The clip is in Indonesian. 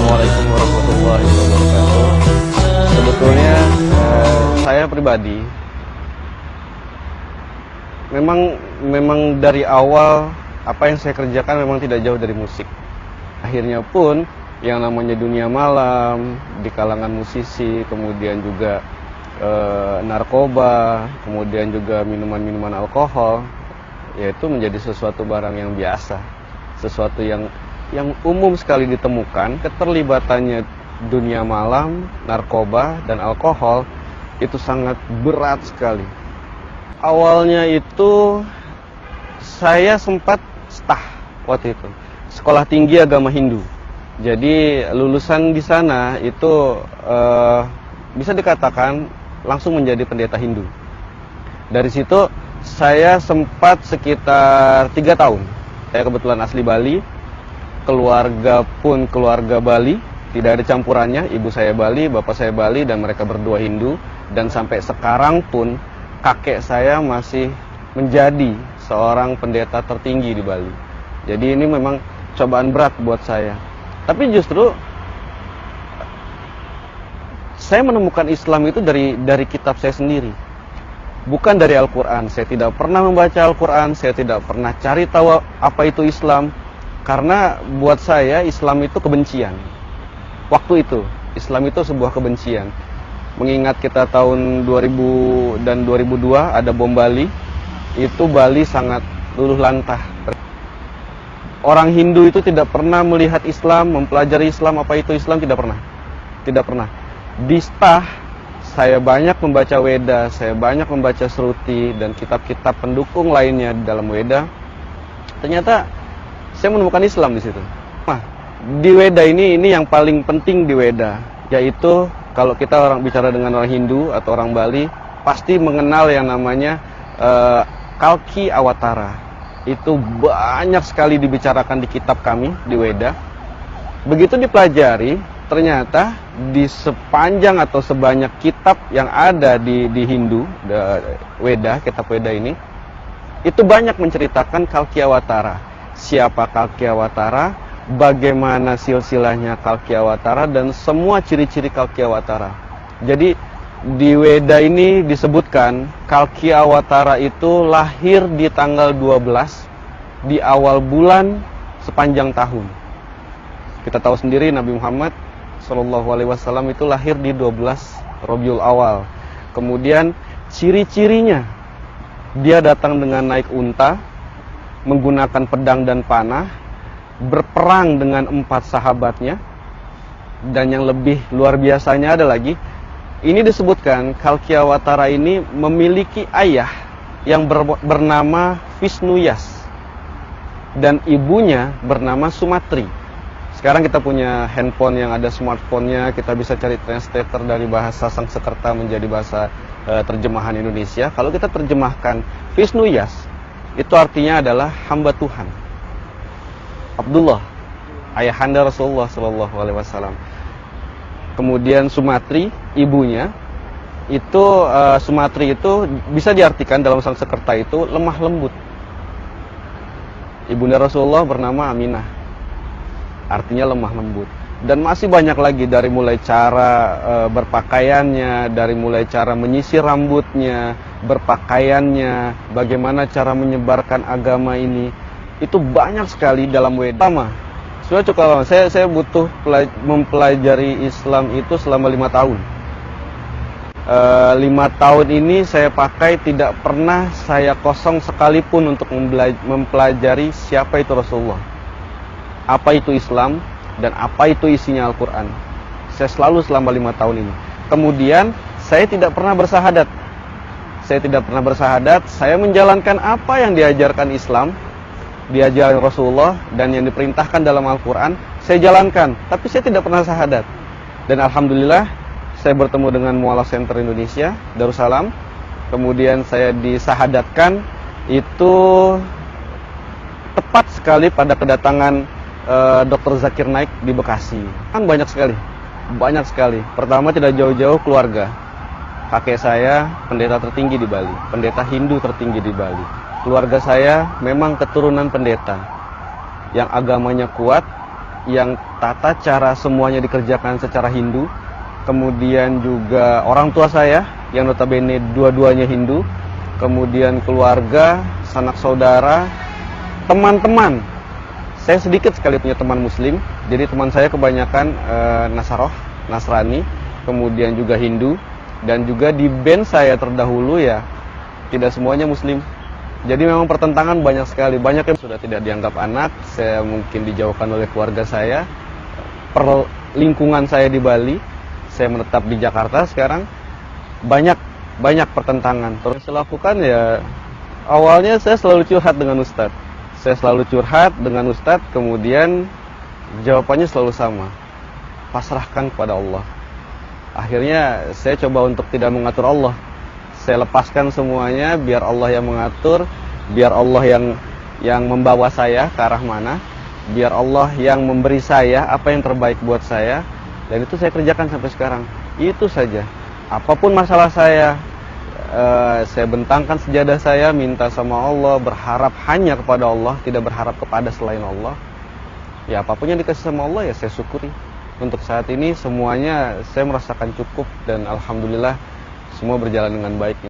Assalamualaikum warahmatullahi wabarakatuh. Sebetulnya saya pribadi memang dari awal apa yang saya kerjakan memang tidak jauh dari musik. Akhirnya pun yang namanya dunia malam di kalangan musisi, kemudian juga narkoba, kemudian juga minuman-minuman alkohol, yaitu menjadi sesuatu barang yang biasa, sesuatu yang umum sekali ditemukan. Keterlibatannya dunia malam, narkoba, dan alkohol itu sangat berat sekali. Awalnya itu saya sempat stah waktu itu, sekolah tinggi agama Hindu. Jadi lulusan di sana itu bisa dikatakan langsung menjadi pendeta Hindu. Dari situ saya sempat sekitar 3 tahun. Saya kebetulan asli Bali, keluarga pun keluarga Bali, tidak ada campurannya. Ibu saya Bali, bapak saya Bali, dan mereka berdua Hindu. Dan sampai sekarang pun kakek saya masih menjadi seorang pendeta tertinggi di Bali. Jadi ini memang cobaan berat buat saya. Tapi justru saya menemukan Islam itu dari kitab saya sendiri, bukan dari Al-Quran. Saya tidak pernah membaca Al-Quran, saya tidak pernah cari tahu apa itu Islam, karena buat saya Islam itu kebencian. Waktu itu Islam itu sebuah kebencian. Mengingat kita tahun 2000 dan 2002 ada bom Bali, itu Bali sangat luluh lantah. Orang Hindu itu tidak pernah melihat Islam, mempelajari Islam, apa itu Islam, tidak pernah. Tidak pernah. Di Stah, saya banyak membaca Weda, saya banyak membaca Sruti, dan kitab-kitab pendukung lainnya di dalam Weda. Ternyata saya menemukan Islam di situ. Nah, di Weda ini yang paling penting di Weda, yaitu kalau kita bicara dengan orang Hindu atau orang Bali, pasti mengenal yang namanya Kalki Awatara. Itu banyak sekali dibicarakan di kitab kami di Weda. Begitu dipelajari, ternyata di sepanjang atau sebanyak kitab yang ada di Hindu, Weda, kitab Weda ini, itu banyak menceritakan Kalki Awatara. Siapa Kalki Awatara, bagaimana silsilahnya Kalki Awatara, dan semua ciri-ciri Kalki Awatara. Jadi di Weda ini disebutkan Kalki Awatara itu lahir di tanggal 12 di awal bulan sepanjang tahun. Kita tahu sendiri Nabi Muhammad SAW itu lahir di 12 Rabiul Awal. Kemudian ciri-cirinya, dia datang dengan naik unta, menggunakan pedang dan panah, berperang dengan 4 sahabatnya, dan yang lebih luar biasanya ada lagi, ini disebutkan Kalki Awatara ini memiliki ayah yang bernama Visnuyas, dan ibunya bernama Sumatri. Sekarang kita punya handphone yang ada smartphone-nya, kita bisa cari translator dari bahasa Sanskerta menjadi bahasa terjemahan Indonesia. Kalau kita terjemahkan Visnuyas, itu artinya adalah hamba Tuhan. Abdullah, ayahanda Rasulullah SAW. Kemudian Sumatri, ibunya, itu Sumatri itu bisa diartikan dalam Sanskerta itu lemah lembut. Ibunda Rasulullah bernama Aminah, artinya lemah lembut. Dan masih banyak lagi, dari mulai cara berpakaiannya, dari mulai cara menyisir rambutnya, berpakaiannya, bagaimana cara menyebarkan agama ini, itu banyak sekali dalam Weda. Sudah cukup lama. Saya butuh mempelajari Islam itu selama 5 tahun. 5 tahun ini saya pakai, tidak pernah saya kosong sekalipun untuk mempelajari siapa itu Rasulullah, apa itu Islam, dan apa itu isinya Al-Quran. Saya selalu selama 5 tahun ini. Kemudian saya tidak pernah bersahadat. Saya menjalankan apa yang diajarkan Islam, diajarkan Rasulullah, dan yang diperintahkan dalam Al-Quran, saya jalankan. Tapi saya tidak pernah syahadat. Dan Alhamdulillah, saya bertemu dengan Mualaf Center Indonesia, Darussalam. Kemudian saya disahadatkan, itu tepat sekali pada kedatangan Dr. Zakir Naik di Bekasi. Kan banyak sekali. Pertama, tidak jauh-jauh keluarga. Kakek saya pendeta tertinggi di Bali, pendeta Hindu tertinggi di Bali. Keluarga saya memang keturunan pendeta yang agamanya kuat, yang tata cara semuanya dikerjakan secara Hindu. Kemudian juga orang tua saya yang notabene dua-duanya Hindu. Kemudian keluarga, sanak saudara, teman-teman. Saya sedikit sekali punya teman muslim. Jadi teman saya kebanyakan Nasrani, kemudian juga Hindu. Dan juga di band saya terdahulu ya tidak semuanya muslim. Jadi memang pertentangan banyak sekali. Banyak yang sudah tidak dianggap anak. Saya mungkin dijauhkan oleh keluarga saya. Lingkungan saya di Bali. Saya menetap di Jakarta sekarang. Banyak pertentangan. Terus saya lakukan ya, awalnya saya selalu curhat dengan Ustadz. Kemudian jawabannya selalu sama. Pasrahkan kepada Allah. Akhirnya saya coba untuk tidak mengatur Allah. Saya lepaskan semuanya, biar Allah yang mengatur, biar Allah yang membawa saya ke arah mana, biar Allah yang memberi saya apa yang terbaik buat saya, dan itu saya kerjakan sampai sekarang. Itu saja. Apapun masalah saya bentangkan sejadah saya, minta sama Allah, berharap hanya kepada Allah, tidak berharap kepada selain Allah. Ya apapun yang dikasih sama Allah ya saya syukuri. Untuk saat ini semuanya saya merasakan cukup dan alhamdulillah semua berjalan dengan baik.